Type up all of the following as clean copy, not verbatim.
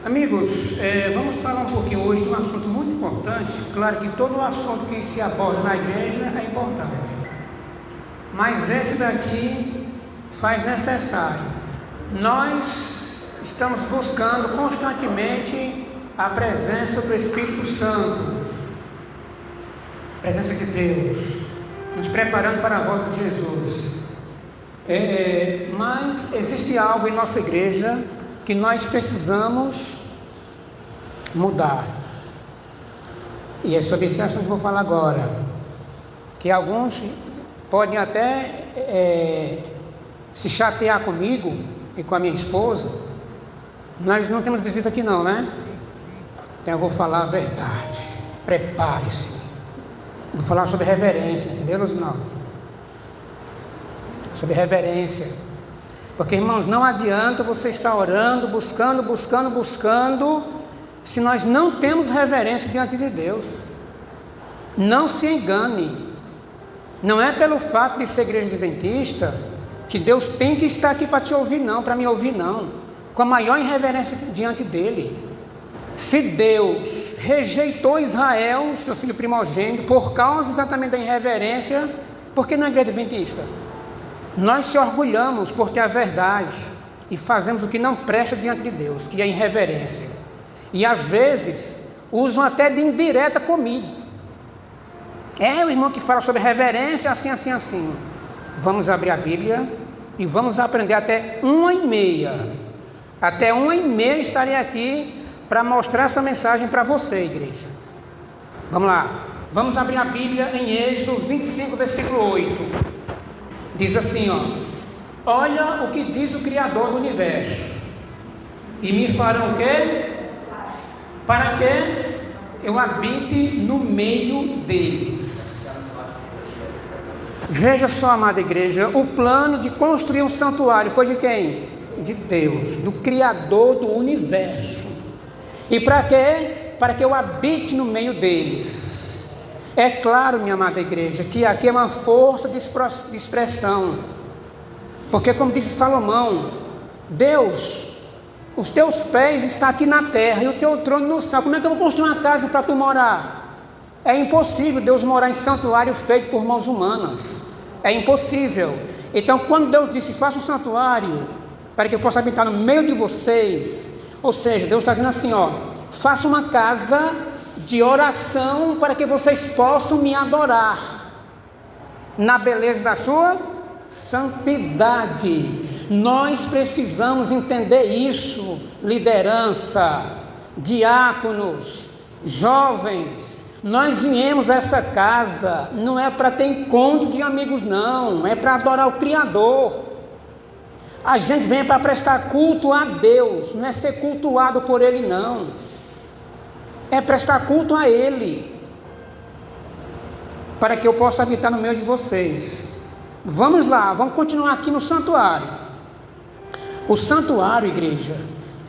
Amigos, vamos falar um pouquinho hoje de um assunto muito importante. Claro que todo assunto que se aborda na igreja é importante, mas esse daqui faz necessário. Nós estamos buscando constantemente a presença do Espírito Santo, a presença de Deus, nos preparando para a volta de Jesus. Mas existe algo em nossa igreja que nós precisamos mudar, e é sobre esse assunto que eu vou falar agora, que alguns podem até se chatear comigo e com a minha esposa. Nós não temos visita aqui não, né? Então eu vou falar a verdade. Prepare-se. Vou falar sobre reverência, entendeu? Não, sobre reverência. Porque, irmãos, não adianta você estar orando, buscando, se nós não temos reverência diante de Deus. Não se engane. Não é pelo fato de ser igreja adventista que Deus tem que estar aqui para te ouvir, não, para me ouvir, não. Com a maior irreverência diante dele. Se Deus rejeitou Israel, seu filho primogênito, por causa exatamente da irreverência, por que não é igreja adventista? Nós se orgulhamos por ter a verdade e fazemos o que não presta diante de Deus, que é irreverência. E às vezes usam até de indireta comigo. O irmão que fala sobre reverência, assim. Vamos abrir a Bíblia e vamos aprender até 1h30. Até 1h30 estarei aqui para mostrar essa mensagem para você, igreja. Vamos lá. Vamos abrir a Bíblia em Êxodo 25, versículo 8. Diz assim, olha o que diz o Criador do Universo. E me farão o quê? Para que eu habite no meio deles. Veja só, amada igreja, o plano de construir um santuário foi de quem? De Deus, do Criador do Universo. E para quê? Para que eu habite no meio deles. É claro, minha amada igreja, que aqui é uma força de expressão, porque como disse Salomão, Deus, os teus pés estão aqui na terra e o teu trono no céu. Como é que eu vou construir uma casa para tu morar? É impossível Deus morar em santuário feito por mãos humanas, é impossível. Então quando Deus disse, faça um santuário para que eu possa habitar no meio de vocês, ou seja, Deus está dizendo assim, faça uma casa de oração para que vocês possam me adorar na beleza da sua santidade. Nós precisamos entender isso, liderança, diáconos, jovens. Nós viemos a essa casa não é para ter encontro de amigos, não, é para adorar o Criador. A gente vem para prestar culto a Deus, não é ser cultuado por Ele, não. É prestar culto a Ele, para que eu possa habitar no meio de vocês. Vamos lá, vamos continuar aqui no santuário. O santuário, igreja,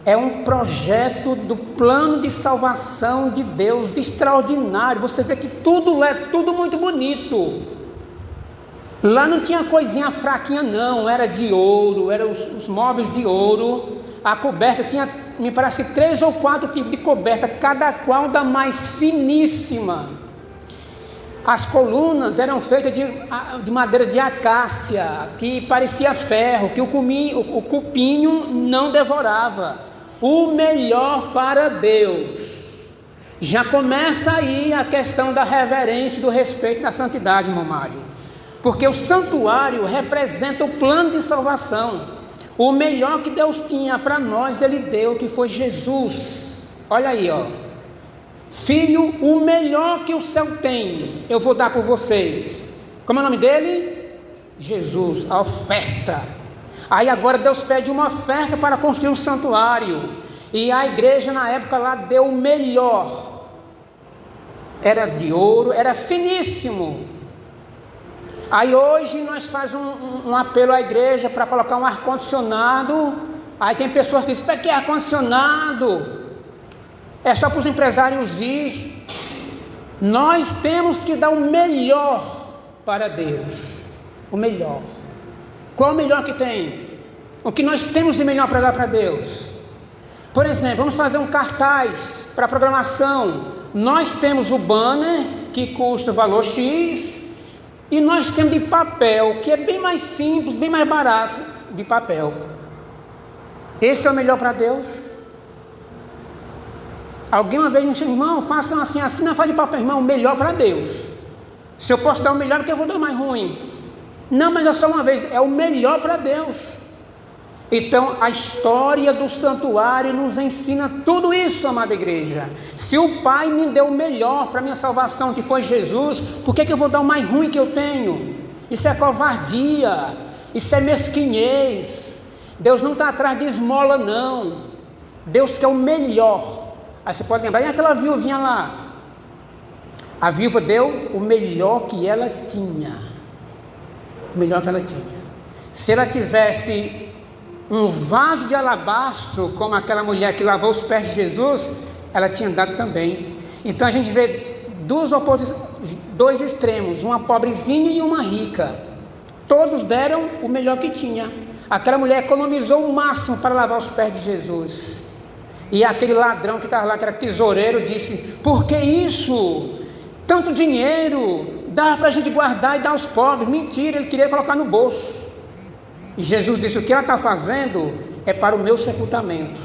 é um projeto do plano de salvação de Deus extraordinário. Você vê que tudo é tudo muito bonito. Lá não tinha coisinha fraquinha não, era de ouro, eram os móveis de ouro. A coberta tinha, me parece, 3 ou 4 tipos de coberta, cada qual da mais finíssima. As colunas eram feitas de madeira de acácia, que parecia ferro, que o cupinho não devorava. O melhor para Deus. Já começa aí a questão da reverência, do respeito, da santidade, irmão Mário. Porque o santuário representa o plano de salvação. O melhor que Deus tinha para nós, Ele deu, que foi Jesus. Olha aí, Filho, o melhor que o céu tem, eu vou dar por vocês. Como é o nome dele? Jesus, a oferta. Aí agora Deus pede uma oferta para construir um santuário. E a igreja na época lá deu o melhor. Era de ouro, era finíssimo. Aí hoje nós fazemos um apelo à igreja para colocar um ar-condicionado. Aí tem pessoas que dizem, para que ar-condicionado? É só para os empresários vir. Nós temos que dar o melhor para Deus. O melhor. Qual o melhor que tem? O que nós temos de melhor para dar para Deus? Por exemplo, vamos fazer um cartaz para programação. Nós temos o banner, que custa o valor X, e nós temos de papel, que é bem mais simples, bem mais barato de papel. Esse é o melhor para Deus? Alguém uma vez me disse, irmão, façam assim, assim, não faz de papel, irmão, o melhor para Deus. Se eu posso dar o melhor, porque eu vou dar mais ruim. Não, mas é só uma vez, é o melhor para Deus. Então a história do santuário nos ensina tudo isso, amada igreja. Se o Pai me deu o melhor para a minha salvação, que foi Jesus, por que eu vou dar o mais ruim que eu tenho? Isso é covardia, isso é mesquinhez. Deus não está atrás de esmola, não. Deus quer o melhor. Aí você pode lembrar, e aquela viuvinha lá? A viúva deu o melhor que ela tinha. O melhor que ela tinha. Se ela tivesse um vaso de alabastro, como aquela mulher que lavou os pés de Jesus, ela tinha dado também. Então a gente vê dois extremos, uma pobrezinha e uma rica. Todos deram o melhor que tinha. Aquela mulher economizou o máximo para lavar os pés de Jesus. E aquele ladrão que estava lá, que era tesoureiro, disse, por que isso? Tanto dinheiro, dá para a gente guardar e dar aos pobres. Mentira, ele queria colocar no bolso. E Jesus disse, o que ela está fazendo é para o meu sepultamento.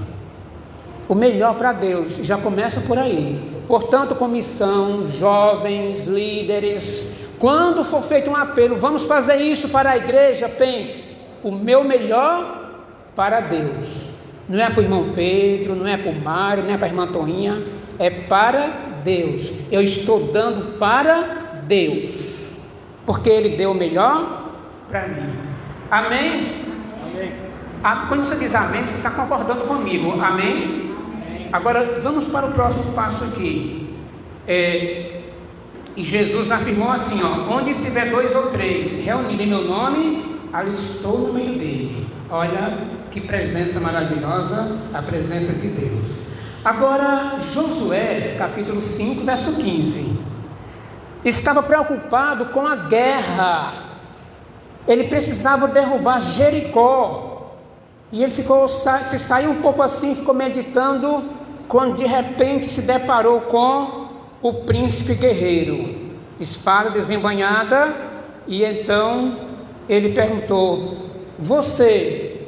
O melhor para Deus, já começa por aí. Portanto, comissão, jovens, líderes, quando for feito um apelo, vamos fazer isso para a igreja, pense, o meu melhor para Deus. Não é para o irmão Pedro, não é para o Mário, não é para a irmã Toninha, é para Deus. Eu estou dando para Deus, porque Ele deu o melhor para mim. Amém? Amém. Quando você diz amém, você está concordando comigo. Amém? Amém. Agora vamos para o próximo passo aqui. E Jesus afirmou assim, ó, onde estiver 2 ou 3 reunidos em meu nome, ali estou no meio dele. Olha que presença maravilhosa, a presença de Deus. Agora Josué, capítulo 5, verso 15, estava preocupado com a guerra. Ele precisava derrubar Jericó, e ele se saiu um pouco assim, ficou meditando, quando de repente se deparou com o príncipe guerreiro, espada desembainhada, e então ele perguntou, você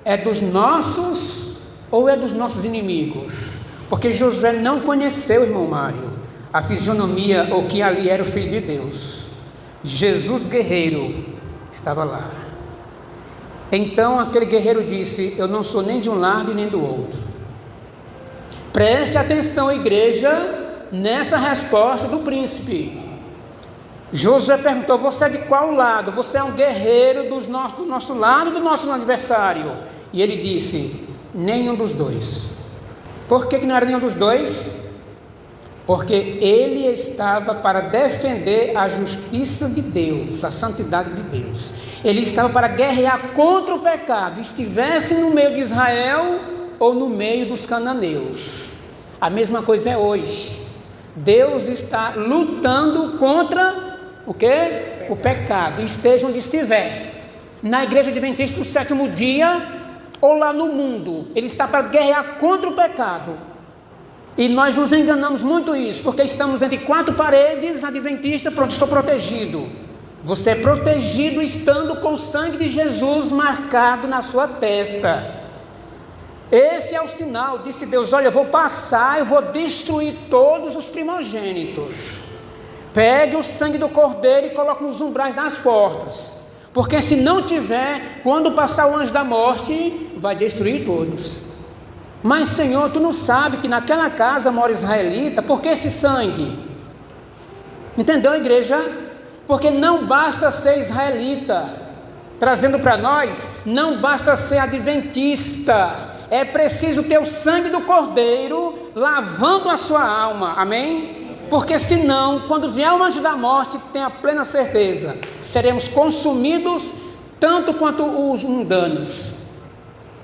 é dos nossos ou é dos nossos inimigos? Porque Josué não conheceu, irmão Mário, a fisionomia, ou que ali era o Filho de Deus. Jesus guerreiro estava lá. Então aquele guerreiro disse, eu não sou nem de um lado e nem do outro. Preste atenção, igreja, nessa resposta do príncipe. Josué perguntou, você é de qual lado? Você é um guerreiro do nosso lado e do nosso adversário? E ele disse, nenhum dos dois. Por que não era nenhum dos dois? Porque ele estava para defender a justiça de Deus, a santidade de Deus. Ele estava para guerrear contra o pecado, estivesse no meio de Israel ou no meio dos cananeus. A mesma coisa é hoje. Deus está lutando contra o quê? O pecado, esteja onde estiver. Na igreja adventista do 7º dia ou lá no mundo, Ele está para guerrear contra o pecado. E nós nos enganamos muito isso, porque estamos entre 4 paredes, adventista, pronto, estou protegido. Você é protegido estando com o sangue de Jesus marcado na sua testa. Esse é o sinal, disse Deus, olha, eu vou passar, eu vou destruir todos os primogênitos. Pegue o sangue do cordeiro e coloque nos umbrais das portas. Porque se não tiver, quando passar o anjo da morte, vai destruir todos. Mas Senhor, tu não sabe que naquela casa mora israelita, por que esse sangue? Entendeu, igreja? Porque não basta ser israelita, trazendo para nós, não basta ser adventista, é preciso ter o sangue do cordeiro lavando a sua alma, amém? Porque senão, quando vier o anjo da morte, tenha plena certeza, seremos consumidos tanto quanto os mundanos.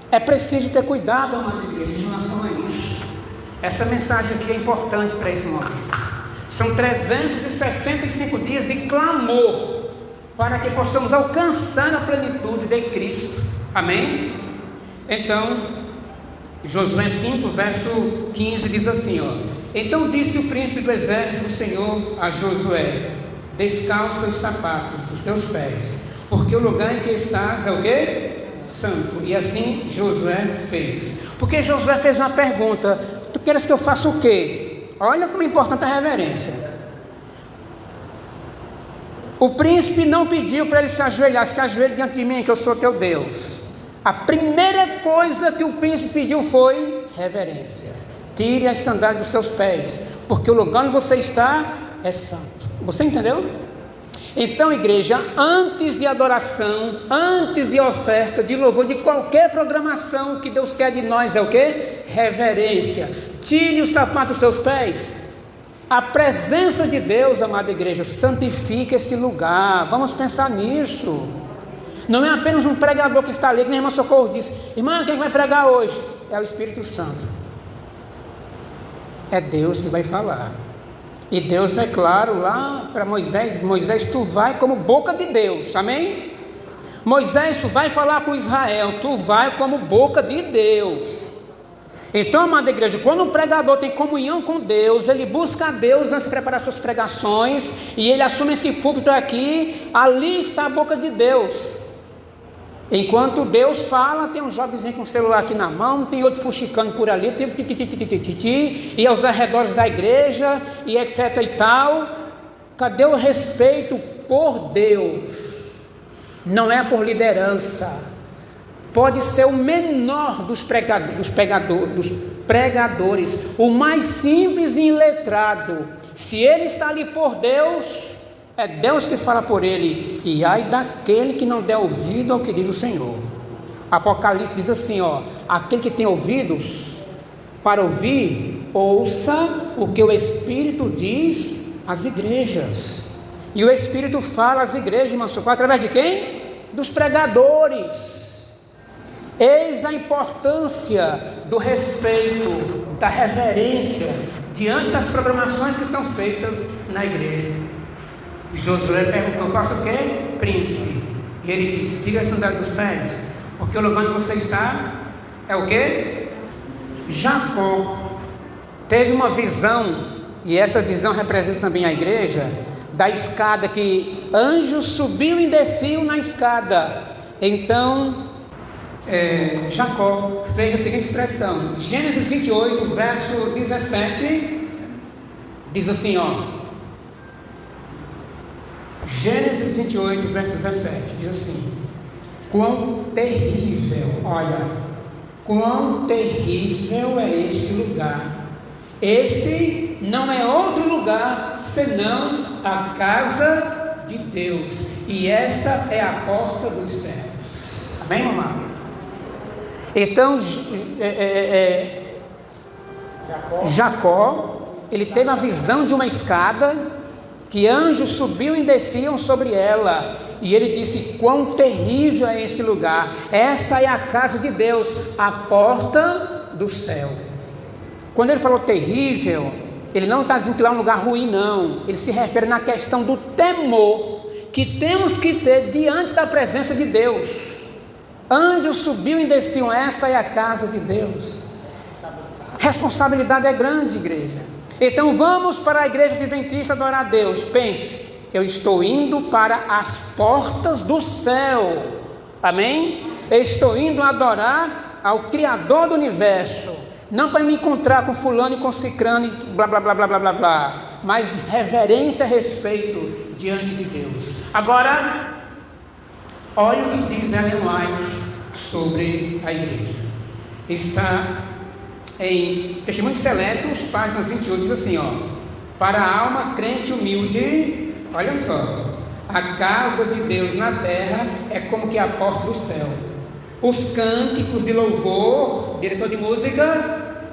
É preciso ter cuidado, amada igreja, em relação a isso. Essa mensagem aqui é importante para esse momento. São 365 dias de clamor para que possamos alcançar a plenitude de Cristo. Amém? Então, Josué 5, verso 15 diz assim, ó: então disse o príncipe do exército do Senhor a Josué: descalça os sapatos dos teus pés, porque o lugar em que estás é o quê? Santo. E assim Josué fez. Porque Josué fez uma pergunta: tu queres que eu faça o quê? Olha como é importante a reverência. O príncipe não pediu para ele se ajoelhar: se ajoelhe diante de mim que eu sou teu Deus. A primeira coisa que o príncipe pediu foi reverência. Tire as sandálias dos seus pés, porque o lugar onde você está é santo. Você entendeu? Então, igreja, antes de adoração, antes de oferta, de louvor, de qualquer programação, o que Deus quer de nós é o quê? Reverência. Tire os sapatos dos seus pés. A presença de Deus, amada igreja, santifica esse lugar. Vamos pensar nisso. Não é apenas um pregador que está ali, que a irmã Socorro disse: irmã, quem vai pregar hoje? É o Espírito Santo. É Deus que vai falar. E Deus é claro lá para Moisés: Moisés, tu vai como boca de Deus, amém? Moisés, tu vai falar com Israel, tu vai como boca de Deus. Então, amada igreja, quando um pregador tem comunhão com Deus, ele busca a Deus antes de preparar suas pregações, e ele assume esse púlpito aqui, ali está a boca de Deus. Enquanto Deus fala, tem um jovenzinho com o celular aqui na mão, tem outro fuxicando por ali, tem e aos arredores da igreja, e etc e tal. Cadê o respeito por Deus? Não é por liderança. Pode ser o menor dos pregadores, o mais simples e iletrado. Se ele está ali por Deus, é Deus que fala por ele. E ai daquele que não der ouvido ao que diz o Senhor. Apocalipse diz assim, ó: aquele que tem ouvidos para ouvir, ouça o que o Espírito diz às igrejas. E o Espírito fala às igrejas, irmão Socorro, através de quem? Dos pregadores. Eis a importância do respeito, da reverência diante das programações que são feitas na igreja. Josué perguntou: faça o quê, príncipe? E ele disse: tire a sandália dos pés, porque o lugar onde você está é o quê? Jacó teve uma visão, e essa visão representa também a igreja, da escada, que anjos subiam e desciam na escada. Então Jacó fez a seguinte expressão: Gênesis 28, verso 17, diz assim, ó. Gênesis 28, verso 17, diz assim: quão terrível, olha, quão terrível é este lugar. Este não é outro lugar senão a casa de Deus, e esta é a porta dos céus. Amém, mamãe? Então, Jacó, ele teve a visão de uma escada, que anjos subiam e desciam sobre ela, e ele disse: quão terrível é esse lugar. Essa é a casa de Deus, a porta do céu. Quando ele falou terrível, ele não está dizendo que lá é um lugar ruim, não. Ele se refere na questão do temor que temos que ter diante da presença de Deus. Anjos subiam e desciam, essa é a casa de Deus. Responsabilidade é grande, igreja. Então vamos para a igreja adventista adorar a Deus. Pense: eu estou indo para as portas do céu. Amém? Eu estou indo adorar ao Criador do universo. Não para me encontrar com fulano e com cicrano e blá blá blá blá blá blá blá, mas reverência e respeito diante de Deus. Agora, olha o que diz Ellen White sobre a igreja. Está em Testemunhos Seletos, página 28, diz assim, ó: para a alma crente humilde, olha só, a casa de Deus na terra é como que a porta do céu. Os cânticos de louvor, diretor de música,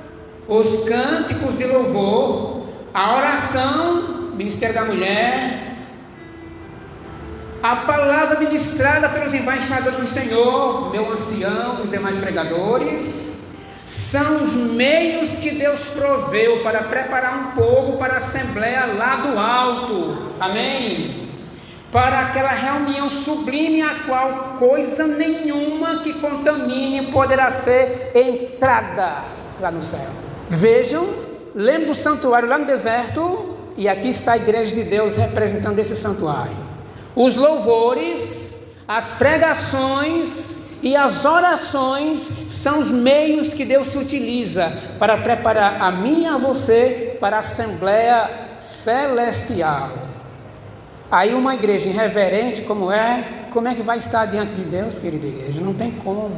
os cânticos de louvor, a oração, ministério da mulher, a palavra ministrada pelos embaixadores do Senhor, meu ancião, os demais pregadores, são os meios que Deus proveu para preparar um povo para a assembleia lá do alto. Amém? para aquela reunião sublime, a qual coisa nenhuma que contamine poderá ser entrada lá no céu. Vejam, lembra do santuário lá no deserto, e aqui está a igreja de Deus representando esse santuário. Os louvores, as pregações e as orações são os meios que Deus se utiliza para preparar a mim e a você para a Assembleia Celestial. Aí uma igreja irreverente como é que vai estar diante de Deus, querida igreja? Não tem como.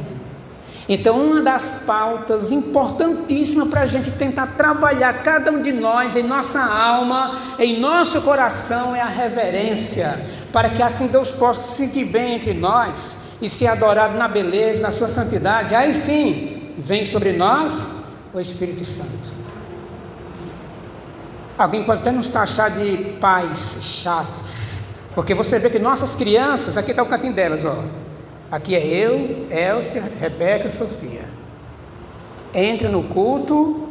Então, uma das pautas importantíssimas para a gente tentar trabalhar cada um de nós, em nossa alma, em nosso coração, é a reverência, para que assim Deus possa se sentir bem entre nós e ser adorado na beleza, na sua santidade. Aí sim, vem sobre nós o Espírito Santo. Alguém pode até nos taxar de pais chatos, porque você vê que nossas crianças, aqui está o cantinho delas, ó. Aqui é eu, Elcia, Rebeca e Sofia. Entra no culto,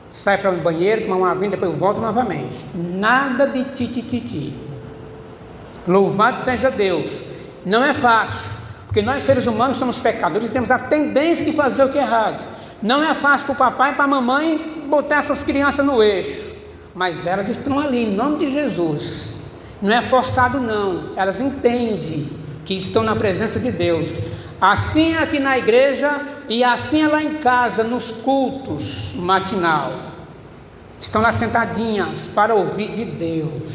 sai para o banheiro, toma uma aguinha, depois volta novamente. Nada de tititi. Louvado seja Deus. Não é fácil, porque nós seres humanos somos pecadores e temos a tendência de fazer o que é errado. Não é fácil para o papai e para a mamãe botar essas crianças no eixo, mas elas estão ali, em nome de Jesus. Não é forçado não, elas entendem que estão na presença de Deus. Assim é aqui na igreja e assim é lá em casa, nos cultos matinal. Estão lá sentadinhas para ouvir de Deus.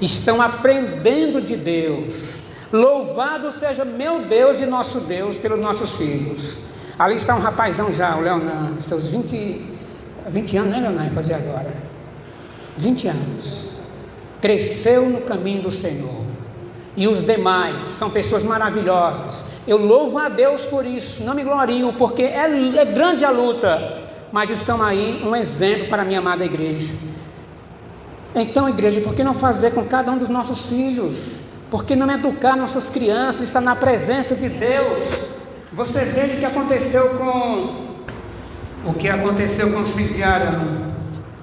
Estão aprendendo de Deus. Louvado seja meu Deus e nosso Deus pelos nossos filhos. Ali está um rapazão já, o Leonan, seus 20 anos, né, Leonan? Fazer agora 20 anos. Cresceu no caminho do Senhor. E os demais são pessoas maravilhosas. Eu louvo a Deus por isso, não me glorio, porque é grande a luta, mas estão aí um exemplo para a minha amada igreja. Então, igreja, por que não fazer com cada um dos nossos filhos? Por que não educar nossas crianças, estar na presença de Deus? Você veja o que aconteceu com os filhos de Arão.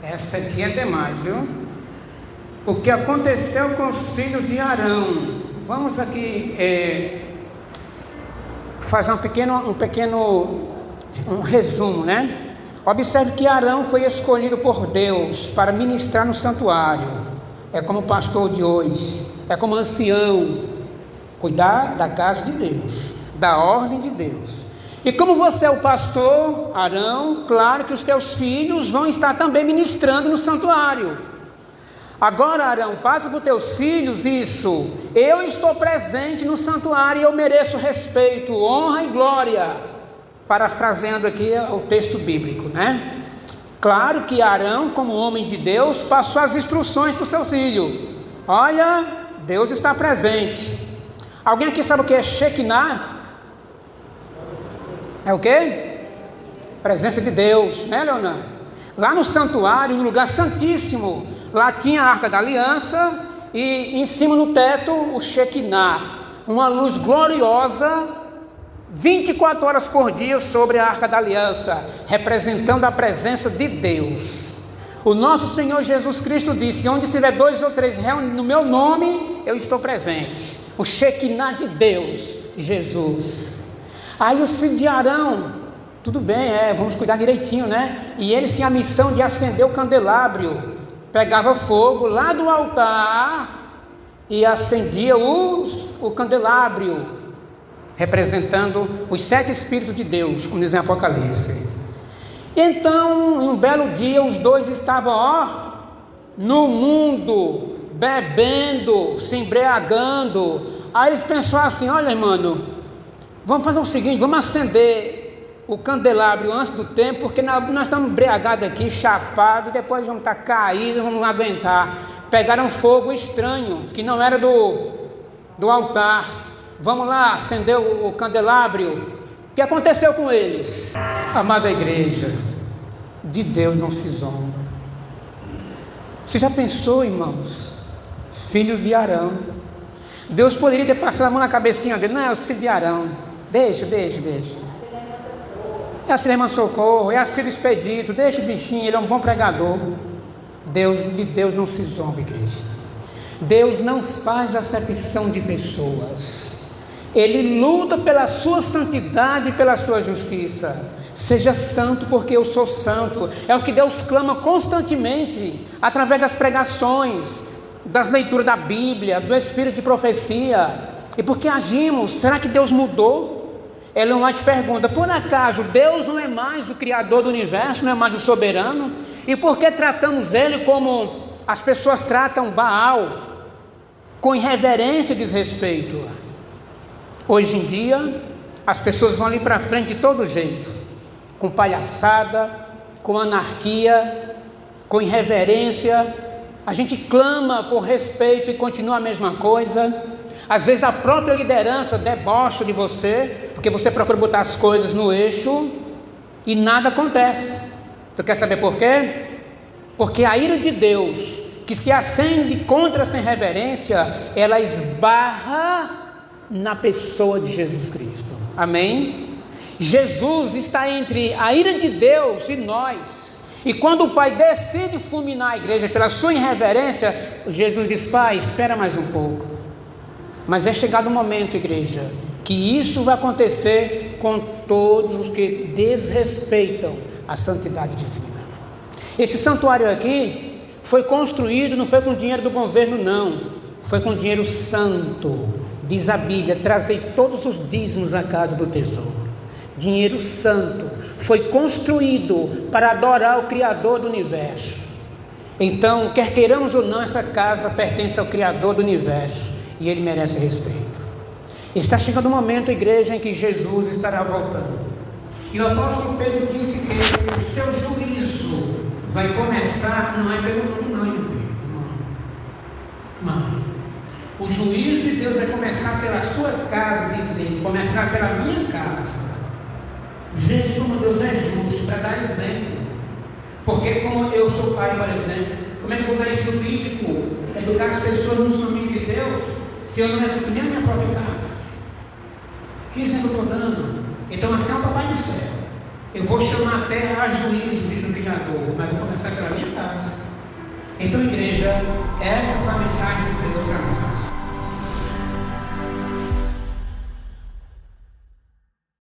Essa aqui é demais, viu? O que aconteceu com os filhos de Arão. Vamos aqui fazer um pequeno resumo, né? Observe que Arão foi escolhido por Deus para ministrar no santuário. É como pastor de hoje, é como ancião, cuidar da casa de Deus, da ordem de Deus. E como você é o pastor, Arão, claro que os teus filhos vão estar também ministrando no santuário. Agora, Arão, passa para os teus filhos isso. Eu estou presente no santuário e eu mereço respeito, honra e glória. Parafraseando aqui o texto bíblico, né? Claro que Arão, como homem de Deus, passou as instruções para o seu filho. Olha, Deus está presente. Alguém aqui sabe o que é Shekinah? É o quê? Presença de Deus, né, Leonardo? Lá no santuário, no lugar santíssimo, lá tinha a Arca da Aliança e em cima no teto o Shekinah, uma luz gloriosa, 24 horas por dia sobre a Arca da Aliança, representando a presença de Deus. O nosso Senhor Jesus Cristo disse: onde estiver 2 ou 3 reunidos no meu nome, eu estou presente. O Shekinah de Deus, Jesus. Aí os filhos de Arão, tudo bem, vamos cuidar direitinho, né? E eles tinham a missão de acender o candelabro. Pegava fogo lá do altar e acendia o candelabro, representando os 7 Espíritos de Deus, como diz em Apocalipse. Então, em um belo dia, os dois estavam no mundo, bebendo, se embriagando. Aí eles pensaram assim: olha, mano, vamos fazer o seguinte, vamos acender o candelabro antes do tempo, porque nós estamos embriagados aqui, chapados, depois vamos estar caídos, vamos não aguentar. Pegaram fogo estranho, que não era do altar. Vamos lá, acender o candelabro. O que aconteceu com eles? Amada igreja, de Deus não se zomba. Você já pensou, irmãos? Filhos de Arão. Deus poderia ter passado a mão na cabecinha dele. Não, é os filhos de Arão. Deixa. É a Irmã Socorro, é a Cida Expedito, deixa o bichinho, ele é um bom pregador. De Deus não se zomba, igreja. Deus não faz acepção de pessoas. Ele luta pela sua santidade e pela sua justiça. Seja santo porque eu sou santo. É o que Deus clama constantemente, através das pregações, das leituras da Bíblia, do espírito de profecia. E por que agimos? Será que Deus mudou? Ellen White pergunta: por acaso Deus não é mais o Criador do universo, não é mais o soberano? E por que tratamos Ele como as pessoas tratam Baal, com irreverência e desrespeito? Hoje em dia, as pessoas vão ali para frente de todo jeito, com palhaçada, com anarquia, com irreverência. A gente clama por respeito e continua a mesma coisa. Às vezes a própria liderança debocha de você, porque você procura botar as coisas no eixo e nada acontece. Tu quer saber por quê? Porque a ira de Deus, que se acende contra essa irreverência, ela esbarra na pessoa de Jesus Cristo. Amém? Jesus está entre a ira de Deus e nós. E quando o Pai decide fulminar a igreja pela sua irreverência, Jesus diz: Pai, espera mais um pouco. Mas é chegado o momento, igreja, que isso vai acontecer com todos os que desrespeitam a santidade divina. Esse santuário aqui foi construído, não foi com dinheiro do governo, não. Foi com dinheiro santo. Diz a Bíblia: trazei todos os dízimos à casa do tesouro. Dinheiro santo. Foi construído para adorar o Criador do universo. Então, quer queiramos ou não, essa casa pertence ao Criador do universo. E Ele merece respeito. Está chegando o momento, igreja, em que Jesus estará voltando. E o apóstolo Pedro disse que o seu juízo vai começar, não é pelo mundo, não, Pedro. Não. O juízo de Deus vai começar pela sua casa, dizendo: começará pela minha casa. Veja como Deus é justo, para dar exemplo. Porque como eu sou pai, por exemplo, como é que eu vou dar isso no bíblico? Educar as pessoas nos caminhos de Deus, se eu não educo nem a minha própria casa? Que exemplo eu estou dando? Então assim é o papai do céu. Eu vou chamar a terra a juízo, diz o Criador, mas vou começar pela minha casa. Então, igreja, essa foi a